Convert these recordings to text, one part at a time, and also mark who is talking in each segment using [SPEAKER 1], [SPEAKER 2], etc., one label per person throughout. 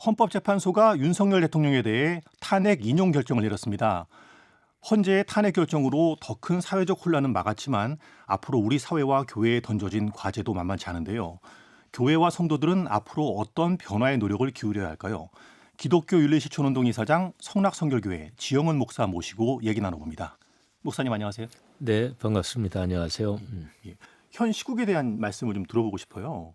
[SPEAKER 1] 헌법재판소가 윤석열 대통령에 대해 탄핵 인용 결정을 내렸습니다. 헌재의 탄핵 결정으로 더 큰 사회적 혼란은 막았지만 앞으로 우리 사회와 교회에 던져진 과제도 만만치 않은데요. 교회와 성도들은 앞으로 어떤 변화의 노력을 기울여야 할까요? 기독교 윤리실천운동 이사장 성락성결교회 지영은 목사 모시고 얘기 나눠봅니다. 목사님 안녕하세요.
[SPEAKER 2] 네, 반갑습니다. 안녕하세요.
[SPEAKER 1] 예. 현 시국에 대한 말씀을 좀 들어보고 싶어요.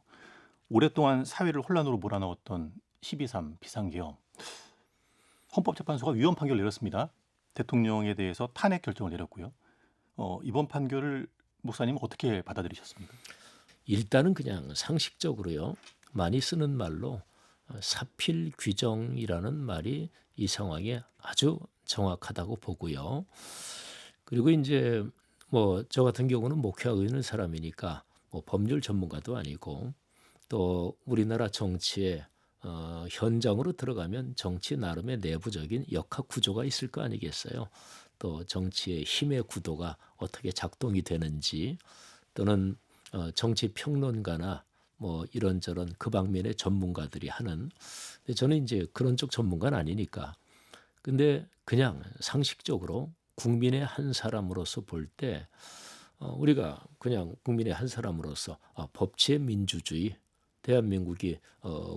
[SPEAKER 1] 오랫동안 사회를 혼란으로 몰아넣었던 12.3 비상계엄. 헌법재판소가 위헌 판결을 내렸습니다. 대통령에 대해서 탄핵 결정을 내렸고요. 이번 판결을 목사님은 어떻게 받아들이셨습니까?
[SPEAKER 2] 일단은 그냥 상식적으로요. 많이 쓰는 말로 사필 규정이라는 말이 이 상황에 아주 정확하다고 보고요. 그리고 이제 뭐 저 같은 경우는 목회하고 있는 사람이니까 뭐 법률 전문가도 아니고 또 우리나라 정치에 현장으로 들어가면 정치 나름의 내부적인 역학 구조가 있을 거 아니겠어요. 또 정치의 힘의 구도가 어떻게 작동이 되는지 또는 정치 평론가나 뭐 이런저런 그 방면의 전문가들이 하는. 근데 저는 이제 그런 쪽 전문가는 아니니까. 근데 그냥 상식적으로 국민의 한 사람으로서 볼 때 우리가 그냥 국민의 한 사람으로서 법치의 민주주의, 대한민국이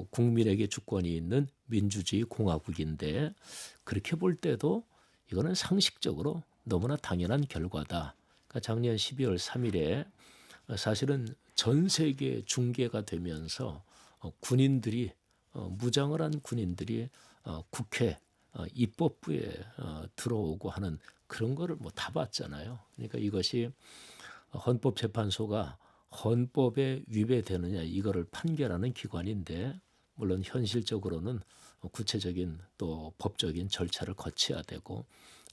[SPEAKER 2] 국민에게 주권이 있는 민주주의 공화국인데 그렇게 볼 때도 이거는 상식적으로 너무나 당연한 결과다. 그러니까 작년 12월 3일에 사실은 전 세계 중계가 되면서 군인들이 무장을 한 군인들이 국회 입법부에 들어오고 하는 그런 거를 뭐 다 봤잖아요. 그러니까 이것이 헌법재판소가 헌법에 위배되느냐 이거를 판결하는 기관인데 물론 현실적으로는 구체적인 또 법적인 절차를 거쳐야 되고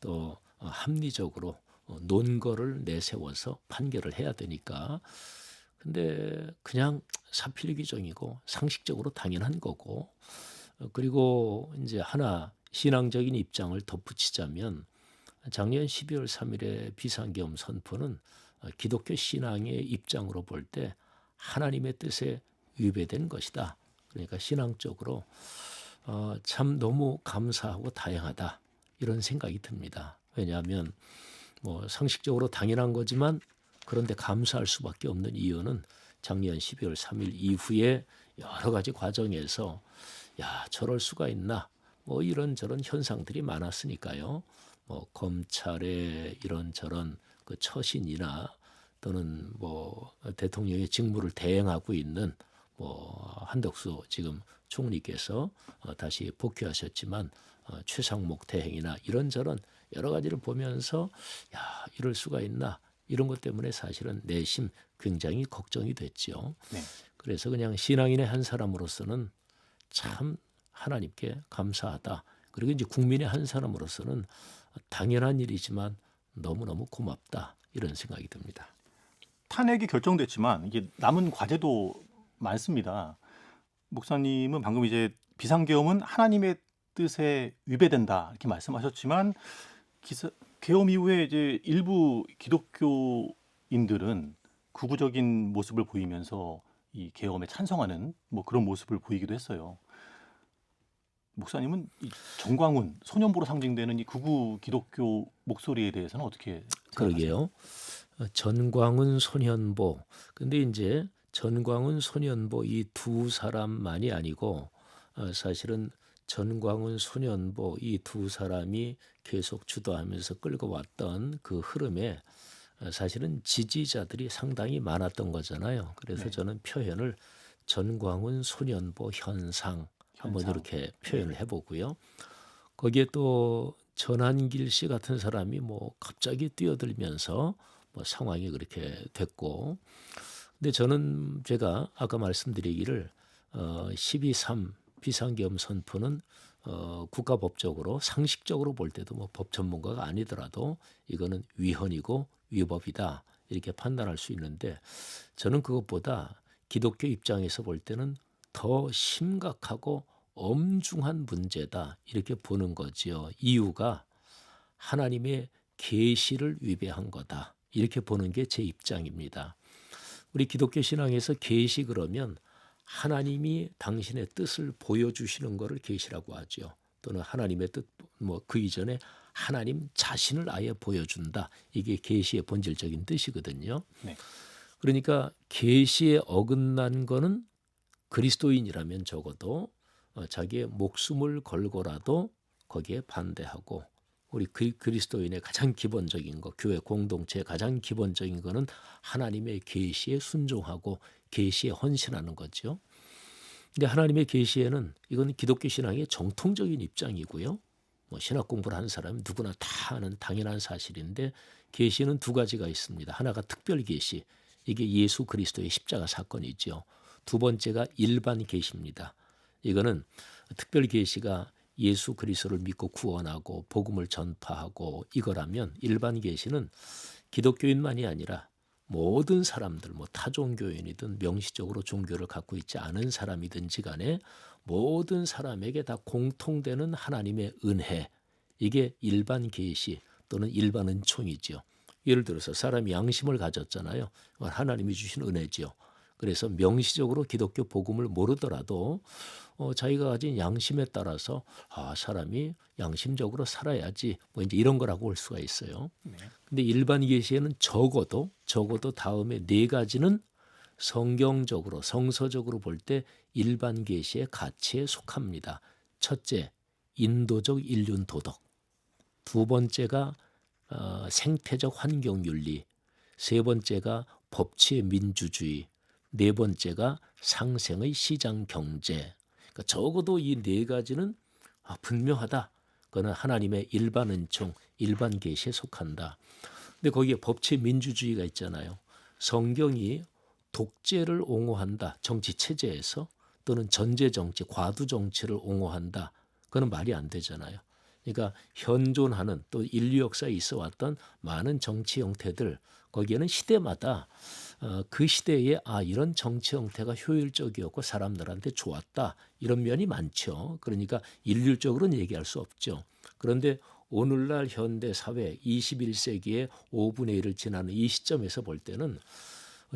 [SPEAKER 2] 또 합리적으로 논거를 내세워서 판결을 해야 되니까 근데 그냥 사필 규정이고 상식적으로 당연한 거고 그리고 이제 하나 신앙적인 입장을 덧붙이자면 작년 12월 3일의 비상계엄 선포는 기독교 신앙의 입장으로 볼 때 하나님의 뜻에 위배된 것이다. 그러니까 신앙적으로 참 너무 감사하고 다양하다 이런 생각이 듭니다. 왜냐하면 뭐 상식적으로 당연한 거지만 그런데 감사할 수밖에 없는 이유는 작년 12월 3일 이후에 여러 가지 과정에서 야 저럴 수가 있나 뭐 이런저런 현상들이 많았으니까요. 뭐 검찰의 이런저런 그 처신이나 또는 뭐 대통령의 직무를 대행하고 있는 뭐 한덕수 지금 총리께서 다시 복귀하셨지만 최상목 대행이나 이런저런 여러 가지를 보면서 야 이럴 수가 있나 이런 것 때문에 사실은 내심 굉장히 걱정이 됐죠.
[SPEAKER 1] 네.
[SPEAKER 2] 그래서 그냥 신앙인의 한 사람으로서는 참 하나님께 감사하다. 그리고 이제 국민의 한 사람으로서는 당연한 일이지만 너무너무 고맙다. 이런 생각이 듭니다.
[SPEAKER 1] 탄핵이 결정됐지만 이게 남은 과제도 많습니다. 목사님은 방금 이제 비상계엄은 하나님의 뜻에 위배된다 이렇게 말씀하셨지만 계엄 이후에 이제 일부 기독교인들은 극우적인 모습을 보이면서 이 계엄에 찬성하는 뭐 그런 모습을 보이기도 했어요. 목사님은 이 정광훈 소년보로 상징되는 이 극우 기독교 목소리에 대해서는 어떻게 생각하세요?
[SPEAKER 2] 그러게요. 전광훈 손현보. 근데 이제 전광훈 손현보 이 두 사람만이 아니고 사실은 전광훈 손현보 이 두 사람이 계속 주도하면서 끌고 왔던 그 흐름에 사실은 지지자들이 상당히 많았던 거잖아요. 그래서
[SPEAKER 1] 네.
[SPEAKER 2] 저는 표현을 전광훈 손현보 현상 한번
[SPEAKER 1] 현상.
[SPEAKER 2] 이렇게 표현을
[SPEAKER 1] 네네.
[SPEAKER 2] 해보고요. 거기에 또 전한길 씨 같은 사람이 뭐 갑자기 뛰어들면서 뭐 상황이 그렇게 됐고, 근데 저는 제가 아까 말씀드리기를 12.3 비상계엄 선포는 국가법적으로 상식적으로 볼 때도 뭐 법 전문가가 아니더라도 이거는 위헌이고 위법이다 이렇게 판단할 수 있는데 저는 그것보다 기독교 입장에서 볼 때는 더 심각하고 엄중한 문제다 이렇게 보는 거지요. 이유가 하나님의 계시를 위배한 거다 이렇게 보는 게 제 입장입니다. 우리 기독교 신앙에서 계시 그러면 하나님이 당신의 뜻을 보여주시는 것을 계시라고 하죠. 또는 하나님의 뜻, 뭐 그 이전에 하나님 자신을 아예 보여준다. 이게 계시의 본질적인 뜻이거든요.
[SPEAKER 1] 네.
[SPEAKER 2] 그러니까 계시에 어긋난 거는 그리스도인이라면 적어도 자기의 목숨을 걸고라도 거기에 반대하고, 우리 그리스도인의 가장 기본적인 거, 교회 공동체의 가장 기본적인 거는 하나님의 계시에 순종하고 계시에 헌신하는 거죠. 근데 하나님의 계시에는 이건 기독교 신앙의 정통적인 입장이고요. 뭐 신학 공부를 하는 사람은 누구나 다 아는 당연한 사실인데, 계시는 두 가지가 있습니다. 하나가 특별 계시, 이게 예수 그리스도의 십자가 사건이죠. 두 번째가 일반 계시입니다. 이거는 특별 계시가 예수 그리스도를 믿고 구원하고 복음을 전파하고 이거라면, 일반 계시는 기독교인만이 아니라 모든 사람들, 뭐 타종교인이든 명시적으로 종교를 갖고 있지 않은 사람이든지 간에 모든 사람에게 다 공통되는 하나님의 은혜, 이게 일반 계시 또는 일반 은총이죠. 예를 들어서 사람이 양심을 가졌잖아요. 하나님이 주신 은혜죠. 그래서 명시적으로 기독교 복음을 모르더라도 자기가 가진 양심에 따라서 사람이 양심적으로 살아야지, 뭐 이제 이런 거라고 볼 수가 있어요.
[SPEAKER 1] 네.
[SPEAKER 2] 근데 일반 계시에는 적어도 다음에 네 가지는 성경적으로 성서적으로 볼 때 일반 계시의 가치에 속합니다. 첫째, 인도적 인륜 도덕. 두 번째가 생태적 환경 윤리. 세 번째가 법치의 민주주의. 네 번째가 상생의 시장 경제. 그러니까 적어도 이 네 가지는 분명하다. 그거는 하나님의 일반 은총, 일반 계시에 속한다. 근데 거기에 법치의 민주주의가 있잖아요. 성경이 독재를 옹호한다. 정치 체제에서, 또는 전제 정치, 과두 정치를 옹호한다. 그건 말이 안 되잖아요. 그러니까 현존하는, 또 인류 역사에 있어 왔던 많은 정치 형태들, 거기에는 시대마다 그 시대에 이런 정치 형태가 효율적이었고 사람들한테 좋았다, 이런 면이 많죠. 그러니까 일률적으로는 얘기할 수 없죠. 그런데 오늘날 현대 사회 21세기의 5분의 1을 지나는 이 시점에서 볼 때는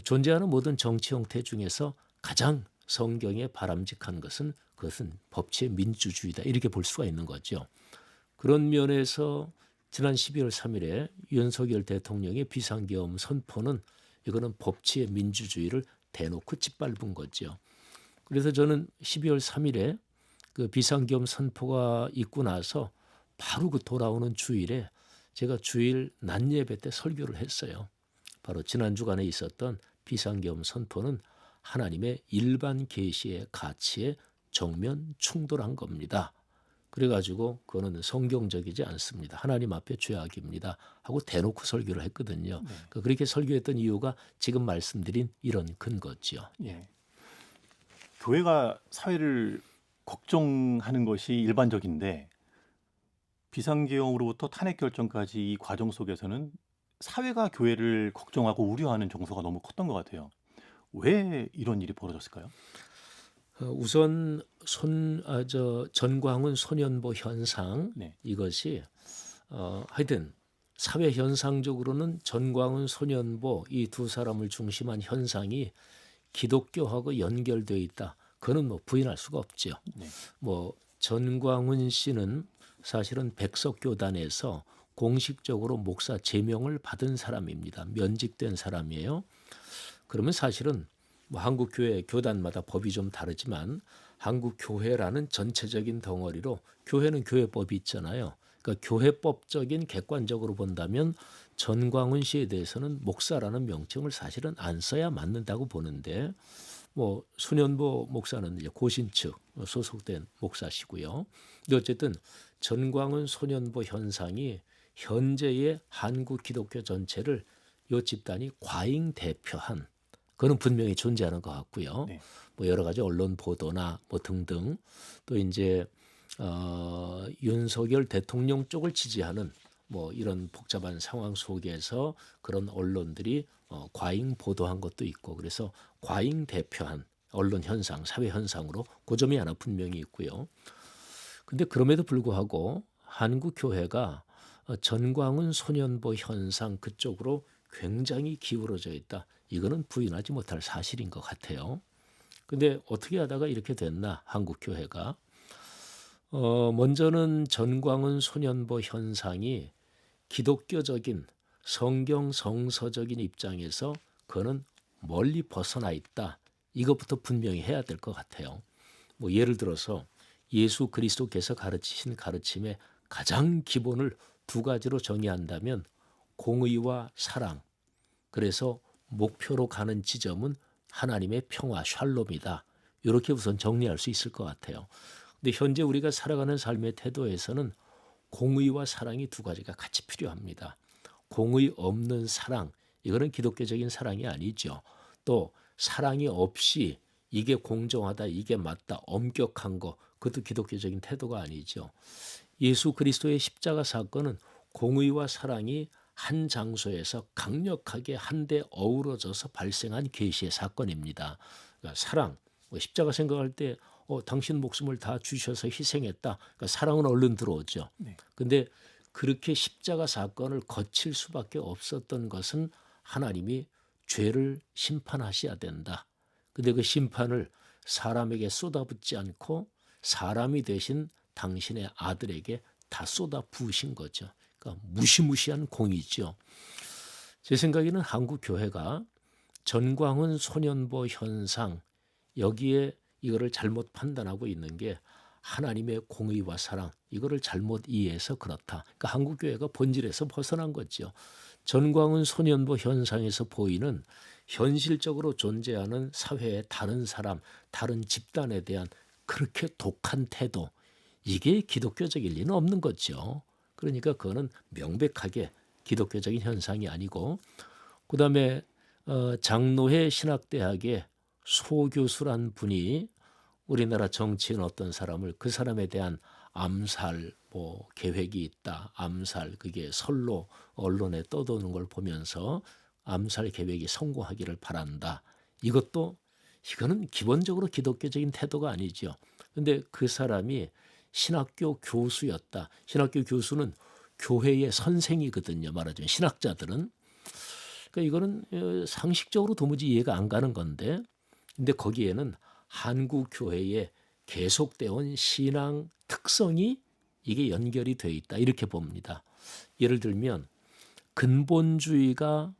[SPEAKER 2] 존재하는 모든 정치 형태 중에서 가장 성경에 바람직한 것은 그것은 법치의 민주주의다, 이렇게 볼 수가 있는 거죠. 그런 면에서 지난 12월 3일에 윤석열 대통령의 비상계엄 선포는, 이거는 법치의 민주주의를 대놓고 짓밟은 거죠. 그래서 저는 12월 3일에 그 비상계엄 선포가 있고 나서 바로 그 돌아오는 주일에 제가 주일 낮 예배 때 설교를 했어요. 바로 지난 주간에 있었던 비상계엄 선포는 하나님의 일반 계시의 가치에 정면 충돌한 겁니다. 그래가지고 그거는 성경적이지 않습니다. 하나님 앞에 죄악입니다 하고 대놓고 설교를 했거든요.
[SPEAKER 1] 네.
[SPEAKER 2] 그렇게 설교했던 이유가 지금 말씀드린 이런 근거죠.
[SPEAKER 1] 예. 교회가 사회를 걱정하는 것이 일반적인데, 비상계엄으로부터 탄핵 결정까지 이 과정 속에서는 사회가 교회를 걱정하고 우려하는 정서가 너무 컸던 것 같아요. 왜 이런 일이 벌어졌을까요?
[SPEAKER 2] 우선 전광훈 소년보 현상,
[SPEAKER 1] 네.
[SPEAKER 2] 이것이 하여튼 사회 현상적으로는 전광훈 소년보 이 두 사람을 중심한 현상이 기독교하고 연결되어 있다. 그는 뭐 부인할 수가 없죠.
[SPEAKER 1] 네.
[SPEAKER 2] 뭐 전광훈 씨는 사실은 백석교단에서 공식적으로 목사 제명을 받은 사람입니다. 면직된 사람이에요. 그러면 사실은 뭐 한국 교회 교단마다 법이 좀 다르지만 한국 교회라는 전체적인 덩어리로, 교회는 교회법이 있잖아요. 그러니까 교회법적인 객관적으로 본다면 전광훈 씨에 대해서는 목사라는 명칭을 사실은 안 써야 맞는다고 보는데, 뭐 수년보 목사는 이제 고신 측 소속된 목사시고요. 근데 어쨌든 전광훈 소년보 현상이 현재의 한국 기독교 전체를 이 집단이 과잉 대표한, 그는 분명히 존재하는 것 같고요.
[SPEAKER 1] 네.
[SPEAKER 2] 뭐 여러 가지 언론 보도나 뭐 등등, 또 이제 윤석열 대통령 쪽을 지지하는 뭐 이런 복잡한 상황 속에서 그런 언론들이 과잉 보도한 것도 있고, 그래서 과잉 대표한 언론 현상, 사회 현상으로 그 점이 하나 분명히 있고요. 근데 그럼에도 불구하고 한국 교회가 전광훈 소년보 현상 그쪽으로 굉장히 기울어져 있다. 이거는 부인하지 못할 사실인 것 같아요. 근데 어떻게 하다가 이렇게 됐나 한국 교회가 먼저는 전광훈 소년보 현상이 기독교적인 성경 성서적인 입장에서 그거는 멀리 벗어나 있다. 이것부터 분명히 해야 될 것 같아요. 뭐 예를 들어서 예수 그리스도께서 가르치신 가르침의 가장 기본을 두 가지로 정의한다면 공의와 사랑. 그래서 목표로 가는 지점은 하나님의 평화, 샬롬이다. 이렇게 우선 정리할 수 있을 것 같아요. 근데 현재 우리가 살아가는 삶의 태도에서는 공의와 사랑이 두 가지가 같이 필요합니다. 공의 없는 사랑, 이거는 기독교적인 사랑이 아니죠. 또 사랑이 없이 이게 공정하다, 이게 맞다, 엄격한 거, 그것도 기독교적인 태도가 아니죠. 예수 그리스도의 십자가 사건은 공의와 사랑이 한 장소에서 강력하게 한데 어우러져서 발생한 계시의 사건입니다. 그러니까 사랑, 십자가 생각할 때 당신 목숨을 다 주셔서 희생했다. 그러니까 사랑은 얼른 들어오죠.
[SPEAKER 1] 네.
[SPEAKER 2] 근데 그렇게 십자가 사건을 거칠 수밖에 없었던 것은 하나님이 죄를 심판하셔야 된다. 근데 그 심판을 사람에게 쏟아붓지 않고 사람이 되신 당신의 아들에게 다 쏟아 부으신 거죠. 그러니까 무시무시한 공이죠. 제 생각에는 한국 교회가 전광훈 소년보 현상 여기에 이거를 잘못 판단하고 있는 게 하나님의 공의와 사랑 이거를 잘못 이해해서 그렇다. 그러니까 한국 교회가 본질에서 벗어난 거죠. 전광훈 소년보 현상에서 보이는 현실적으로 존재하는 사회의 다른 사람, 다른 집단에 대한 그렇게 독한 태도 이게 기독교적일 리는 없는 거죠. 그러니까 그거는 명백하게 기독교적인 현상이 아니고 그다음에 장로회 신학대학의 소교수란 분이 우리나라 정치인 어떤 사람을 그 사람에 대한 암살 뭐 계획이 있다. 암살 그게 설로 언론에 떠도는 걸 보면서 암살 계획이 성공하기를 바란다. 이거는 기본적으로 기독교적인 태도가 아니죠. 근데 그 사람이 신학교 교수였다. 신학교 교수는 교회의 선생이거든요. 말하자면 신학자들은. 그러니까 이거는 상식적으로 도무지 이해가 안 가는 건데 근데 거기에는 한국 교회의 계속되어 온 신앙 특성이 이게 연결이 돼 있다. 이렇게 봅니다. 예를 들면 근본주의가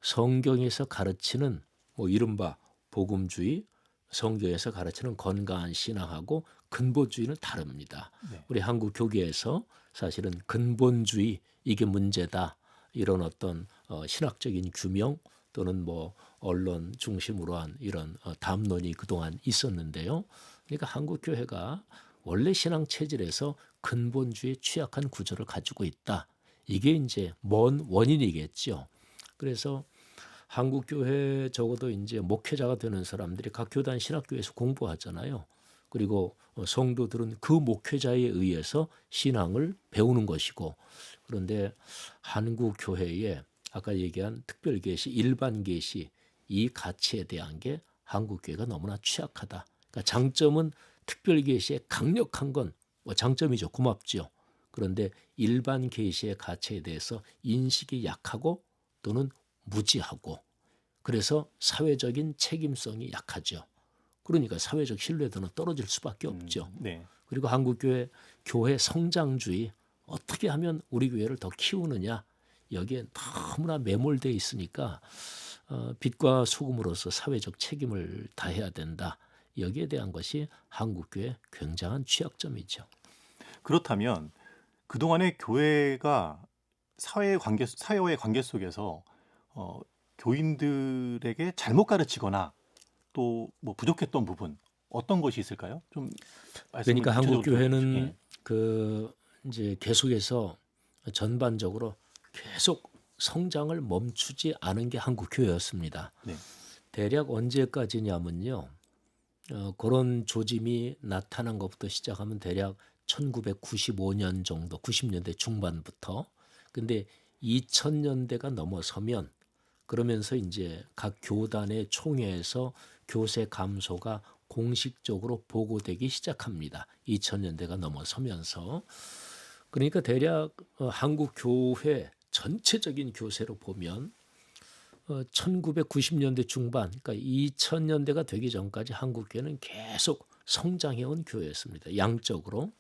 [SPEAKER 2] 성경에서 가르치는 뭐 이른바 복음주의, 성경에서 가르치는 건강한 신앙하고 근본주의는 다릅니다.
[SPEAKER 1] 네.
[SPEAKER 2] 우리 한국 교계에서 사실은 근본주의 이게 문제다. 이런 어떤 신학적인 규명 또는 뭐 언론 중심으로 한 이런 담론이 그동안 있었는데요. 그러니까 한국 교회가 원래 신앙 체질에서 근본주의에 취약한 구조를 가지고 있다. 이게 이제 먼 원인이겠죠. 그래서 한국 교회 적어도 이제 목회자가 되는 사람들이 각 교단 신학교에서 공부하잖아요. 그리고 성도들은 그 목회자에 의해서 신앙을 배우는 것이고 그런데 한국 교회에 아까 얘기한 특별계시, 일반계시 이 가치에 대한 게 한국 교회가 너무나 취약하다. 그러니까 장점은 특별계시에 강력한 건 뭐 장점이죠. 고맙죠. 그런데 일반 계시의 가치에 대해서 인식이 약하고 또는 무지하고 그래서 사회적인 책임성이 약하죠. 그러니까 사회적 신뢰도는 떨어질 수밖에 없죠.
[SPEAKER 1] 네.
[SPEAKER 2] 그리고 한국교회 교회 성장주의 어떻게 하면 우리 교회를 더 키우느냐 여기에 너무나 매몰되어 있으니까 빛과 소금으로서 사회적 책임을 다해야 된다. 여기에 대한 것이 한국교회의 굉장한 취약점이죠.
[SPEAKER 1] 그렇다면 그동안의 교회가 사회와의 관계 속에서 교인들에게 잘못 가르치거나 또 뭐 부족했던 부분 어떤 것이 있을까요? 좀 말씀을
[SPEAKER 2] 그러니까 한국
[SPEAKER 1] 구체적으로 좀
[SPEAKER 2] 교회는
[SPEAKER 1] 예.
[SPEAKER 2] 그 이제 계속해서 전반적으로 계속 성장을 멈추지 않은 게 한국 교회였습니다.
[SPEAKER 1] 네.
[SPEAKER 2] 대략 언제까지냐면요. 그런 조짐이 나타난 것부터 시작하면 대략 1995년 정도, 90년대 중반부터. 근데 2000년대가 넘어서면 그러면서 이제 각 교단의 총회에서 교세 감소가 공식적으로 보고되기 시작합니다. 2000년대가 넘어서면서. 그러니까 대략 한국 교회 전체적인 교세로 보면 1990년대 중반, 그러니까 2000년대가 되기 전까지 한국 교회는 계속 성장해 온 교회였습니다. 양적으로.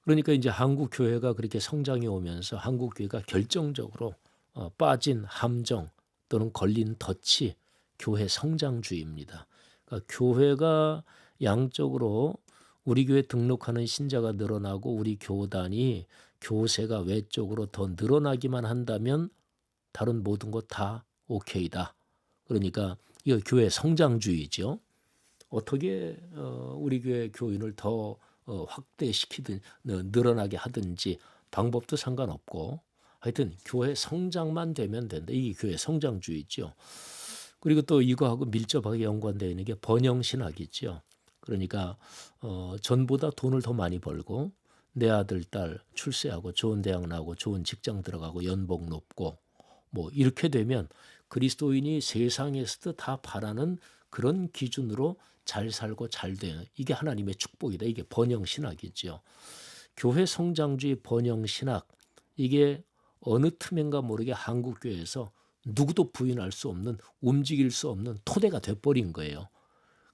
[SPEAKER 2] 그러니까 이제 한국 교회가 그렇게 성장해 오면서 한국 교회가 결정적으로 빠진 함정 또는 걸린 덫이 교회 성장주의입니다. 그러니까 교회가 양적으로 우리 교회 등록하는 신자가 늘어나고 우리 교단이 교세가 외적으로 더 늘어나기만 한다면 다른 모든 것 다 오케이다. 그러니까 이거 교회 성장주의죠. 어떻게 우리 교회 교인을 더 확대시키든 늘어나게 하든지 방법도 상관없고 하여튼 교회 성장만 되면 된다. 이게 교회 성장주의죠. 그리고 또 이거하고 밀접하게 연관되어 있는 게 번영신학이죠. 그러니까 전보다 돈을 더 많이 벌고 내 아들 딸 출세하고 좋은 대학 나오고 좋은 직장 들어가고 연봉 높고 뭐 이렇게 되면 그리스도인이 세상에서도 다 바라는 그런 기준으로 잘 살고 잘 되는 이게 하나님의 축복이다. 이게 번영신학이죠. 교회 성장주의 번영신학 이게 어느 틈엔가 모르게 한국교회에서 누구도 부인할 수 없는 움직일 수 없는 토대가 돼버린 거예요.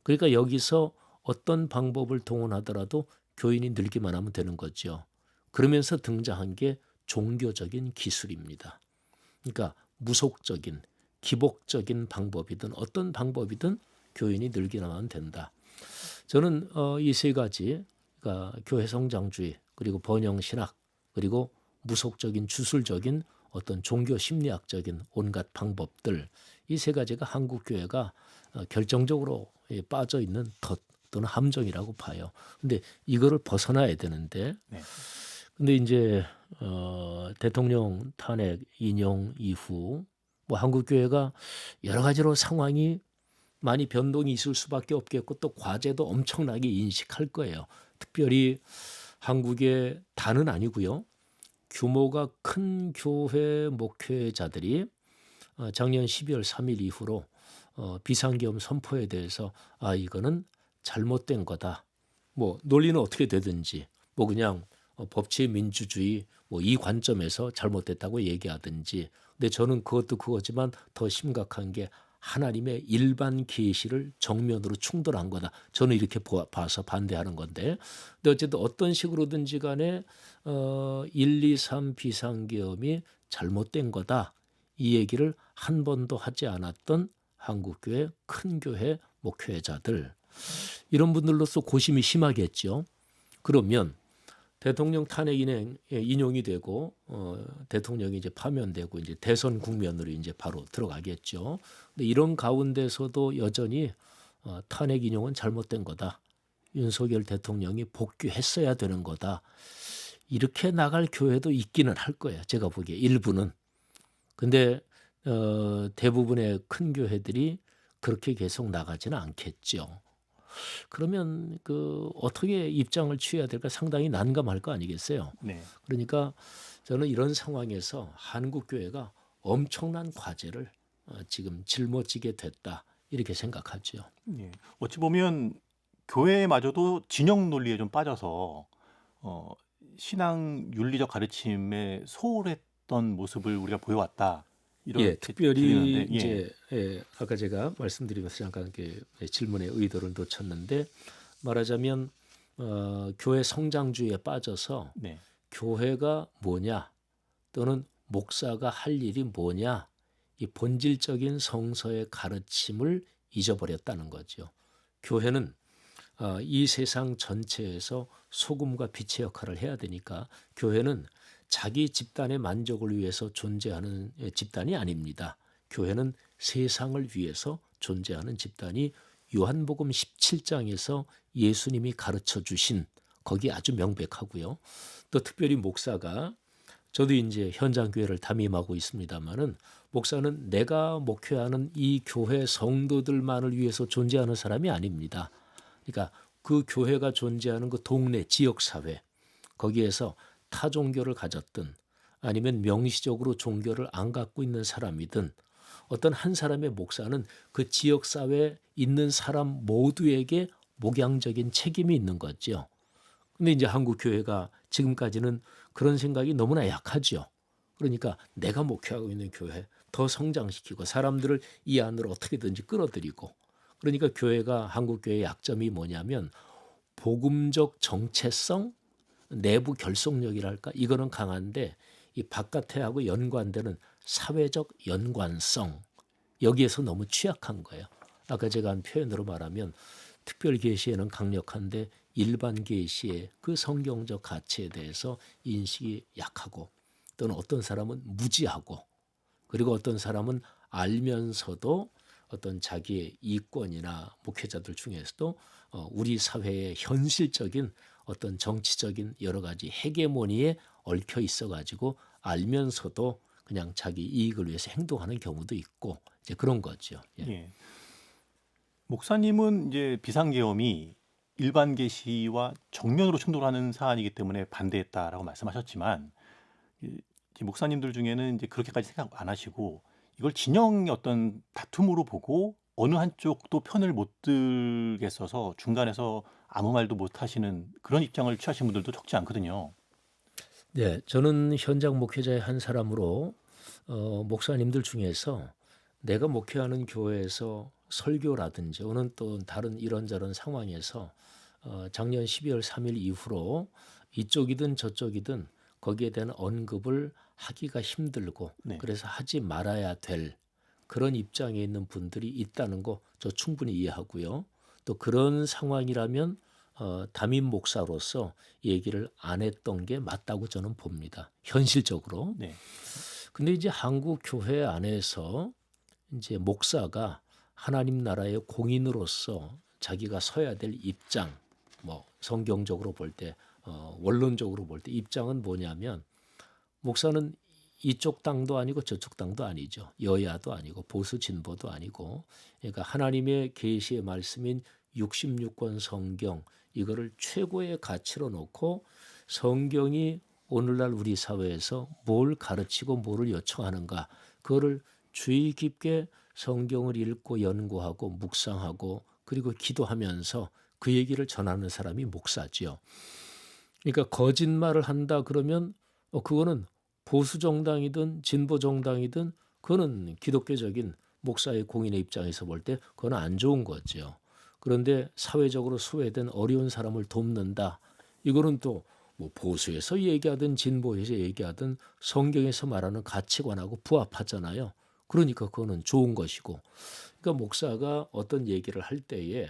[SPEAKER 2] 그러니까 여기서 어떤 방법을 동원하더라도 교인이 늘기만 하면 되는 거죠. 그러면서 등장한 게 종교적인 기술입니다. 그러니까 무속적인 기복적인 방법이든 어떤 방법이든 교인이 늘기만 하면 된다. 저는 이 세 가지 그러니까 교회 성장주의 그리고 번영신학 그리고 무속적인 주술적인 어떤 종교 심리학적인 온갖 방법들 이 세 가지가 한국 교회가 결정적으로 빠져 있는 덫 또는 함정이라고 봐요. 근데 이거를 벗어나야 되는데
[SPEAKER 1] 네.
[SPEAKER 2] 근데 이제 대통령 탄핵 인용 이후 뭐 한국 교회가 여러 가지로 상황이 많이 변동이 있을 수밖에 없겠고 또 과제도 엄청나게 인식할 거예요. 특별히 한국의 다는 아니고요. 규모가 큰 교회 목회자들이 작년 12월 3일 이후로 비상계엄 선포에 대해서 이거는 잘못된 거다. 뭐 논리는 어떻게 되든지 뭐 그냥 법치 민주주의 뭐 이 관점에서 잘못됐다고 얘기하든지 근데 저는 그것도 그거지만 더 심각한 게 하나님의 일반 계시를 정면으로 충돌한 거다. 저는 이렇게 봐서 반대하는 건데 근데 어쨌든 어떤 식으로든지 간에 1, 2, 3 비상계엄이 잘못된 거다. 이 얘기를 한 번도 하지 않았던 한국교회 큰 교회 목회자들 이런 분들로서 고심이 심하겠죠. 그러면 대통령 탄핵 인용이 되고 대통령이 이제 파면되고 이제 대선 국면으로 이제 바로 들어가겠죠. 근데 이런 가운데서도 여전히 탄핵 인용은 잘못된 거다. 윤석열 대통령이 복귀했어야 되는 거다. 이렇게 나갈 교회도 있기는 할 거예요. 제가 보기에 일부는. 근데 대부분의 큰 교회들이 그렇게 계속 나가지는 않겠죠. 그러면 그 어떻게 입장을 취해야 될까 상당히 난감할 거 아니겠어요.
[SPEAKER 1] 네.
[SPEAKER 2] 그러니까 저는 이런 상황에서 한국 교회가 엄청난 과제를 지금 짊어지게 됐다 이렇게 생각하죠.
[SPEAKER 1] 예. 어찌 보면 교회마저도 진영 논리에 좀 빠져서 신앙 윤리적 가르침에 소홀했던 모습을 우리가 보여왔다. 이렇게
[SPEAKER 2] 특별히
[SPEAKER 1] 들리는데, 예.
[SPEAKER 2] 이제 아까 제가 말씀드리면서 잠깐 질문의 의도를 놓쳤는데 말하자면 교회 성장주의에 빠져서
[SPEAKER 1] 네.
[SPEAKER 2] 교회가 뭐냐 또는 목사가 할 일이 뭐냐 이 본질적인 성서의 가르침을 잊어버렸다는 거죠. 교회는 이 세상 전체에서 소금과 빛의 역할을 해야 되니까 교회는 자기 집단의 만족을 위해서 존재하는 집단이 아닙니다. 교회는 세상을 위해서 존재하는 집단이 요한복음 17장에서 예수님이 가르쳐 주신 거기 아주 명백하고요. 또 특별히 목사가 저도 이제 현장 교회를 담임하고 있습니다만은 목사는 내가 목회하는 이 교회 성도들만을 위해서 존재하는 사람이 아닙니다. 그러니까 그 교회가 존재하는 그 동네 지역 사회 거기에서 타 종교를 가졌든 아니면 명시적으로 종교를 안 갖고 있는 사람이든 어떤 한 사람의 목사는 그 지역 사회에 있는 사람 모두에게 목양적인 책임이 있는 거죠. 근데 이제 한국 교회가 지금까지는 그런 생각이 너무나 약하죠. 그러니까 내가 목회하고 있는 교회 더 성장시키고 사람들을 이 안으로 어떻게든지 끌어들이고 그러니까 교회가 한국 교회의 약점이 뭐냐면 복음적 정체성, 내부 결속력이랄까 이거는 강한데 이 바깥에하고 연관되는 사회적 연관성 여기에서 너무 취약한 거예요. 아까 제가 한 표현으로 말하면 특별 계시에는 강력한데 일반 계시의 그 성경적 가치에 대해서 인식이 약하고 또는 어떤 사람은 무지하고 그리고 어떤 사람은 알면서도 어떤 자기의 이권이나 목회자들 중에서도 우리 사회의 현실적인 어떤 정치적인 여러 가지 헤게모니에 얽혀 있어 가지고 알면서도 그냥 자기 이익을 위해서 행동하는 경우도 있고 이제 그런 거죠. 예.
[SPEAKER 1] 예. 목사님은 이제 비상계엄이 일반 계시와 정면으로 충돌하는 사안이기 때문에 반대했다라고 말씀하셨지만 이 목사님들 중에는 이제 그렇게까지 생각 안 하시고 이걸 진영의 어떤 다툼으로 보고 어느 한쪽도 편을 못 들겠어서 중간에서 아무 말도 못 하시는 그런 입장을 취하신 분들도 적지 않거든요.
[SPEAKER 2] 네, 저는 현장 목회자의 한 사람으로 목사님들 중에서 내가 목회하는 교회에서 설교라든지 오는 또 다른 이런저런 상황에서 작년 12월 3일 이후로 이쪽이든 저쪽이든 거기에 대한 언급을 하기가 힘들고
[SPEAKER 1] 네.
[SPEAKER 2] 그래서 하지 말아야 될 그런 입장에 있는 분들이 있다는 거 저 충분히 이해하고요. 또 그런 상황이라면 담임 목사로서 얘기를 안 했던 게 맞다고 저는 봅니다. 현실적으로.
[SPEAKER 1] 네.
[SPEAKER 2] 근데 이제 한국 교회 안에서 이제 목사가 하나님 나라의 공인으로서 자기가 서야 될 입장, 뭐 성경적으로 볼 때, 원론적으로 볼 때 입장은 뭐냐면 목사는 이쪽 당도 아니고 저쪽 당도 아니죠. 여야도 아니고 보수 진보도 아니고, 그러니까 하나님의 계시의 말씀인 66권 성경 이거를 최고의 가치로 놓고 성경이 오늘날 우리 사회에서 뭘 가르치고 뭐를 요청하는가 그거를 주의 깊게 성경을 읽고 연구하고 묵상하고 그리고 기도하면서 그 얘기를 전하는 사람이 목사지요. 그러니까 거짓말을 한다 그러면 그거는 보수 정당이든 진보 정당이든 그거는 기독교적인 목사의 공인의 입장에서 볼 때 그건 안 좋은 거죠. 그런데 사회적으로 소외된 어려운 사람을 돕는다. 이거는 또 뭐 보수에서 얘기하든 진보에서 얘기하든 성경에서 말하는 가치관하고 부합하잖아요. 그러니까 그거는 좋은 것이고. 그러니까 목사가 어떤 얘기를 할 때에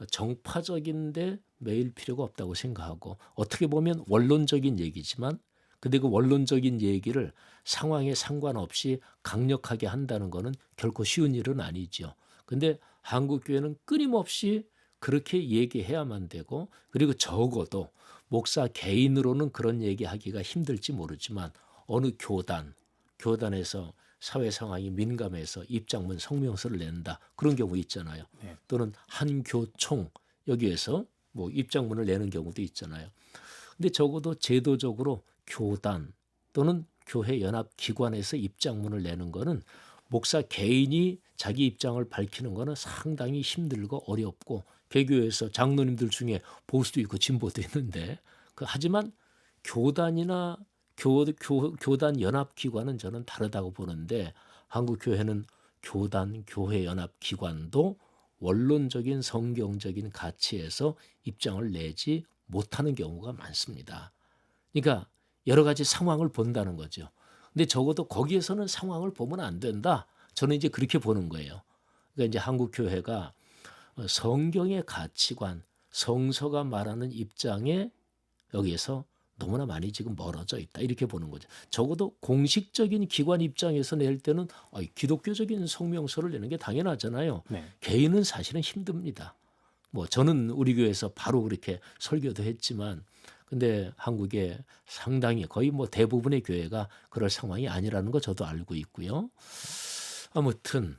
[SPEAKER 2] 정파적인데 매일 필요가 없다고 생각하고 어떻게 보면 원론적인 얘기지만 근데 그 원론적인 얘기를 상황에 상관없이 강력하게 한다는 것은 결코 쉬운 일은 아니죠. 근데 한국 교회는 끊임없이 그렇게 얘기해야만 되고 그리고 적어도 목사 개인으로는 그런 얘기하기가 힘들지 모르지만 어느 교단에서 사회 상황이 민감해서 입장문 성명서를 낸다 그런 경우 있잖아요.
[SPEAKER 1] 네.
[SPEAKER 2] 또는 한 교총 여기에서 뭐 입장문을 내는 경우도 있잖아요. 근데 적어도 제도적으로 교단 또는 교회 연합 기관에서 입장문을 내는 거는 목사 개인이 자기 입장을 밝히는 거는 상당히 힘들고 어렵고 개교에서 장로님들 중에 보수도 있고 진보도 있는데 하지만 교단이나 교단 연합 기관은 저는 다르다고 보는데 한국 교회는 교단 교회 연합 기관도 원론적인 성경적인 가치에서 입장을 내지 못하는 경우가 많습니다. 그러니까 여러 가지 상황을 본다는 거죠. 근데 적어도 거기에서는 상황을 보면 안 된다. 저는 이제 그렇게 보는 거예요. 그러니까 이제 한국 교회가 성경의 가치관, 성서가 말하는 입장에 여기에서 너무나 많이 지금 멀어져 있다. 이렇게 보는 거죠. 적어도 공식적인 기관 입장에서 낼 때는 기독교적인 성명서를 내는 게 당연하잖아요.
[SPEAKER 1] 네.
[SPEAKER 2] 개인은 사실은 힘듭니다. 뭐 저는 우리 교회에서 바로 그렇게 설교도 했지만 근데 한국에 상당히 거의 뭐 대부분의 교회가 그럴 상황이 아니라는 거 저도 알고 있고요. 아무튼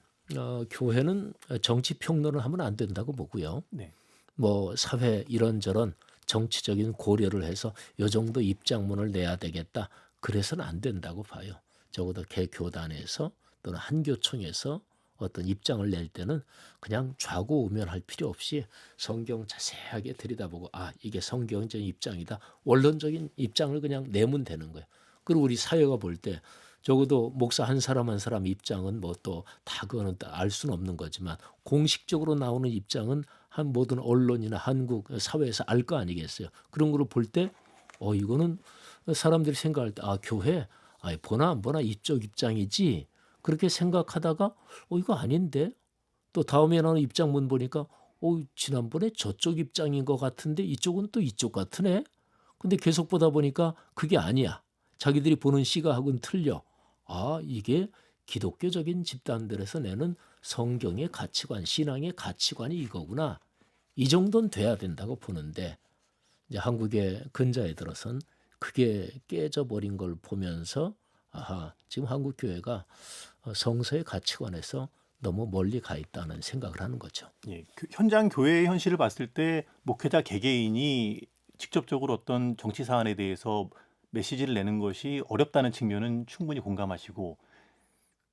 [SPEAKER 2] 교회는 정치 평론을 하면 안 된다고 보고요.
[SPEAKER 1] 네.
[SPEAKER 2] 뭐 사회 이런저런 정치적인 고려를 해서 요 정도 입장문을 내야 되겠다. 그래서는 안 된다고 봐요. 적어도 개교단에서 또는 한교총에서 어떤 입장을 낼 때는 그냥 좌고우면할 필요 없이 성경 자세하게 들여다보고 이게 성경적인 입장이다. 원론적인 입장을 그냥 내면 되는 거예요. 그리고 우리 사회가 볼 때 적어도 목사 한 사람 한 사람 입장은 뭐 또 다 그거는 알 수는 없는 거지만 공식적으로 나오는 입장은 한 모든 언론이나 한국 사회에서 알 거 아니겠어요. 그런 거를 볼 때 이거는 사람들이 생각할 때 교회 보나 안 보나 이쪽 입장이지 그렇게 생각하다가 이거 아닌데 또 다음에 나오는 입장문 보니까 지난번에 저쪽 입장인 것 같은데 이쪽은 또 이쪽 같으네. 근데 계속 보다 보니까 그게 아니야. 자기들이 보는 시각은 틀려. 이게 기독교적인 집단들에서 내는 성경의 가치관, 신앙의 가치관이 이거구나. 이 정도는 돼야 된다고 보는데 이제 한국의 근자에 들어선 그게 깨져버린 걸 보면서 지금 한국 교회가 성서의 가치관에서 너무 멀리 가 있다는 생각을 하는 거죠.
[SPEAKER 1] 예, 현장 교회의 현실을 봤을 때 목회자 개개인이 직접적으로 어떤 정치 사안에 대해서 메시지를 내는 것이 어렵다는 측면은 충분히 공감하시고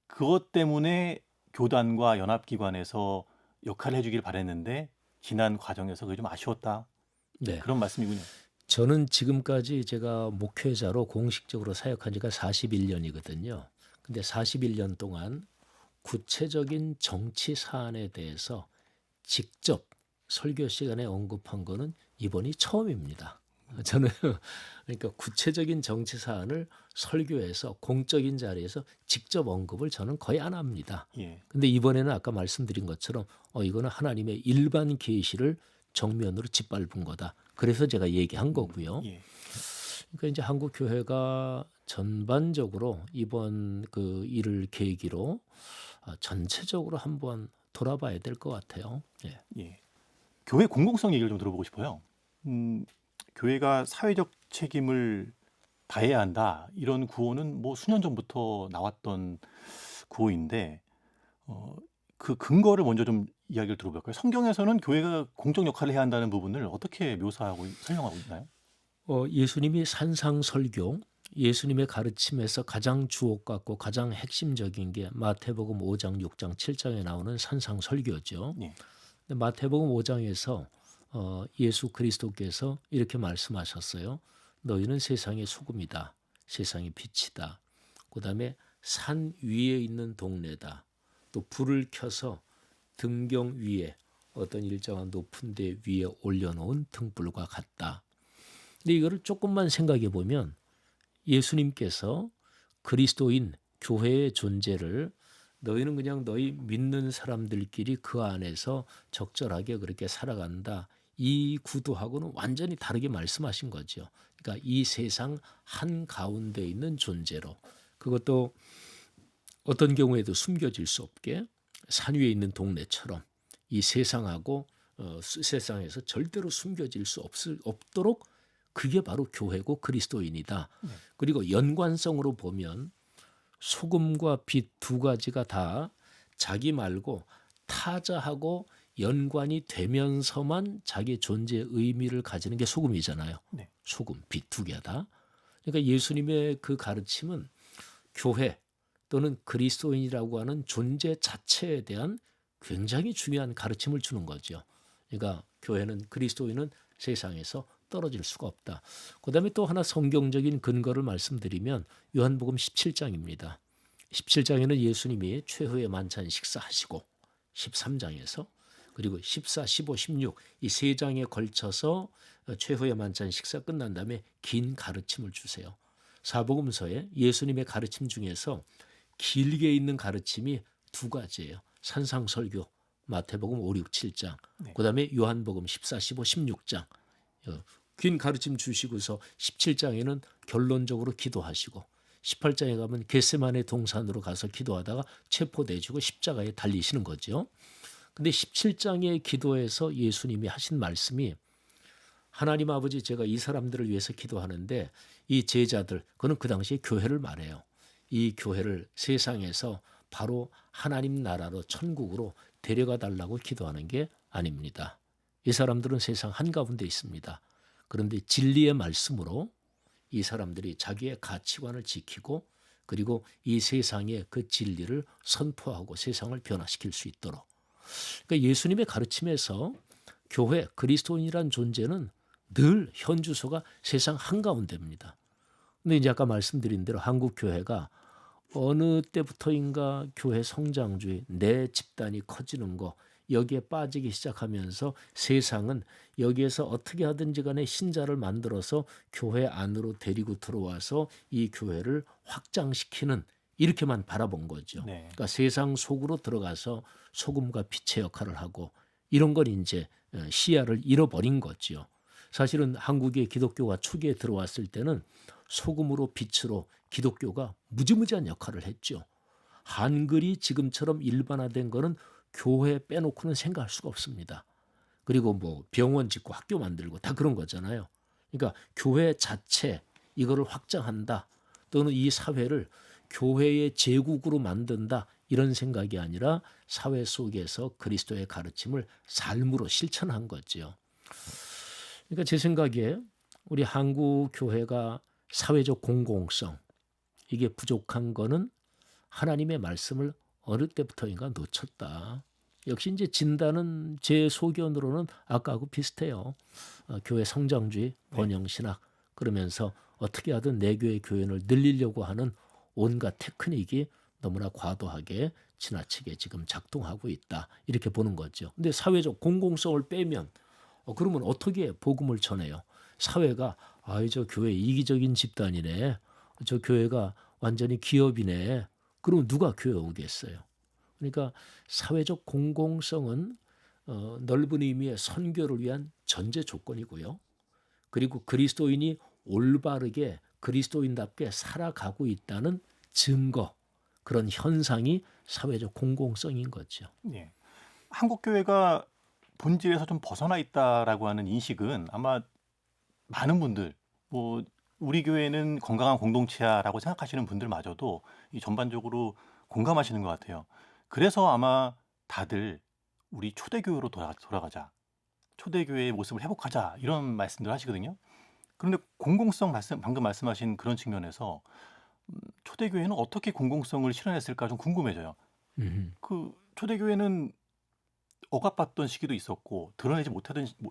[SPEAKER 1] 그것 때문에 교단과 연합기관에서 역할을 해주길 바랬는데 지난 과정에서 그게 좀 아쉬웠다.
[SPEAKER 2] 네.
[SPEAKER 1] 그런 말씀이군요.
[SPEAKER 2] 저는 지금까지 제가 목회자로 공식적으로 사역한 지가 41년이거든요. 근데 41년 동안 구체적인 정치 사안에 대해서 직접 설교 시간에 언급한 거는 이번이 처음입니다. 저는 그러니까 구체적인 정치 사안을 설교에서 공적인 자리에서 직접 언급을 저는 거의 안 합니다.
[SPEAKER 1] 예,
[SPEAKER 2] 근데 이번에는 아까 말씀드린 것처럼 이거는 하나님의 일반 계시를 정면으로 짓밟은 거다. 그래서 제가 얘기한 거고요.
[SPEAKER 1] 예,
[SPEAKER 2] 그러니까 이제 한국 교회가 전반적으로 이번 그 일을 계기로 전체적으로 한번 돌아봐야 될 것 같아요. 예.
[SPEAKER 1] 예. 교회 공공성 얘기를 좀 들어보고 싶어요. 교회가 사회적 책임을 다해야 한다. 이런 구호는 뭐 수년 전부터 나왔던 구호인데 그 근거를 먼저 좀 이야기를 들어볼까요? 성경에서는 교회가 공적 역할을 해야 한다는 부분을 어떻게 묘사하고 설명하고 있나요?
[SPEAKER 2] 예수님이 산상설교, 예수님의 가르침에서 가장 주옥 같고 가장 핵심적인 게 마태복음 5장, 6장, 7장에 나오는 산상설교죠.
[SPEAKER 1] 예,
[SPEAKER 2] 근데 마태복음 5장에서 예수 그리스도께서 이렇게 말씀하셨어요. 너희는 세상의 소금이다. 세상의 빛이다. 그다음에 산 위에 있는 동네다. 또 불을 켜서 등경 위에 어떤 일정한 높은 데 위에 올려놓은 등불과 같다. 근데 이거를 조금만 생각해 보면 예수님께서 그리스도인 교회의 존재를 너희는 그냥 너희 믿는 사람들끼리 그 안에서 적절하게 그렇게 살아간다. 이 구도하고는 완전히 다르게 말씀하신 거죠. 그러니까 이 세상 한가운데 있는 존재로 그것도 어떤 경우에도 숨겨질 수 없게 산 위에 있는 동네처럼 이 세상하고 세상에서 절대로 숨겨질 수 없도록 그게 바로 교회고 그리스도인이다. 그리고 연관성으로 보면 소금과 빛 두 가지가 다 자기 말고 타자하고 연관이 되면서만 자기 존재의 의미를 가지는 게 소금이잖아요.
[SPEAKER 1] 네.
[SPEAKER 2] 소금, 빛 두 개다. 그러니까 예수님의 그 가르침은 교회 또는 그리스도인이라고 하는 존재 자체에 대한 굉장히 중요한 가르침을 주는 거죠. 그러니까 교회는 그리스도인은 세상에서 떨어질 수가 없다. 그다음에 또 하나 성경적인 근거를 말씀드리면 요한복음 17장입니다. 17장에는 예수님이 최후의 만찬 식사하시고 13장에서 그리고 14, 15, 16 이 세 장에 걸쳐서 최후의 만찬 식사 끝난 다음에 긴 가르침을 주세요. 사복음서에 예수님의 가르침 중에서 길게 있는 가르침이 두 가지예요. 산상설교 마태복음 5, 6, 7장
[SPEAKER 1] 네.
[SPEAKER 2] 그다음에 요한복음 14, 15, 16장 긴 가르침 주시고서 17장에는 결론적으로 기도하시고 18장에 가면 겟세마네 동산으로 가서 기도하다가 체포되시고 십자가에 달리시는 거죠. 근데 17장의 기도에서 예수님이 하신 말씀이 하나님 아버지 제가 이 사람들을 위해서 기도하는데 이 제자들 그는 그 당시에 교회를 말해요. 이 교회를 세상에서 바로 하나님 나라로 천국으로 데려가 달라고 기도하는 게 아닙니다. 이 사람들은 세상 한가운데 있습니다. 그런데 진리의 말씀으로 이 사람들이 자기의 가치관을 지키고 그리고 이 세상의 그 진리를 선포하고 세상을 변화시킬 수 있도록. 그러니까 예수님의 가르침에서 교회, 그리스도인이란 존재는 늘 현주소가 세상 한가운데입니다. 근데 이제 아까 말씀드린 대로 한국 교회가 어느 때부터인가 교회 성장주의, 내 집단이 커지는 거 여기에 빠지기 시작하면서 세상은 여기에서 어떻게 하든지 간에 신자를 만들어서 교회 안으로 데리고 들어와서 이 교회를 확장시키는 이렇게만 바라본 거죠.
[SPEAKER 1] 네.
[SPEAKER 2] 그러니까 세상 속으로 들어가서 소금과 빛의 역할을 하고 이런 걸 이제 시야를 잃어버린 거지요. 사실은 한국의 기독교가 초기에 들어왔을 때는 소금으로 빛으로 기독교가 무지무지한 역할을 했죠. 한글이 지금처럼 일반화된 거는 교회 빼놓고는 생각할 수가 없습니다. 그리고 뭐 병원 짓고 학교 만들고 다 그런 거잖아요. 그러니까 교회 자체 이거를 확장한다 또는 이 사회를 교회의 제국으로 만든다 이런 생각이 아니라 사회 속에서 그리스도의 가르침을 삶으로 실천한 거죠. 그러니까 제 생각에 우리 한국 교회가 사회적 공공성 이게 부족한 거는 하나님의 말씀을 어느 때부터인가 놓쳤다. 역시 이제 진단은 제 소견으로는 아까하고 비슷해요. 교회 성장주의, 번영신학 그러면서 어떻게 하든 내 교회 교연을 늘리려고 하는 온갖 테크닉이 너무나 과도하게 지나치게 지금 작동하고 있다. 이렇게 보는 거죠. 근데 사회적 공공성을 빼면 그러면 어떻게 복음을 전해요? 사회가 저 교회 이기적인 집단이네. 저 교회가 완전히 기업이네. 그러면 누가 교회 오겠어요? 그러니까 사회적 공공성은 넓은 의미의 선교를 위한 전제 조건이고요. 그리고 그리스도인이 올바르게 그리스도인답게 살아가고 있다는 증거, 그런 현상이 사회적 공공성인 거죠.
[SPEAKER 1] 예. 한국 교회가 본질에서 좀 벗어나 있다라고 하는 인식은 아마 많은 분들, 뭐 우리 교회는 건강한 공동체야라고 생각하시는 분들마저도 이 전반적으로 공감하시는 것 같아요. 그래서 아마 다들 우리 초대교회로 돌아가자, 초대교회의 모습을 회복하자 이런 말씀들 하시거든요. 그런데 공공성 방금 말씀하신 그런 측면에서 초대교회는 어떻게 공공성을 실현했을까 좀 궁금해져요.
[SPEAKER 2] 음.
[SPEAKER 1] 그 초대교회는 억압받던 시기도 있었고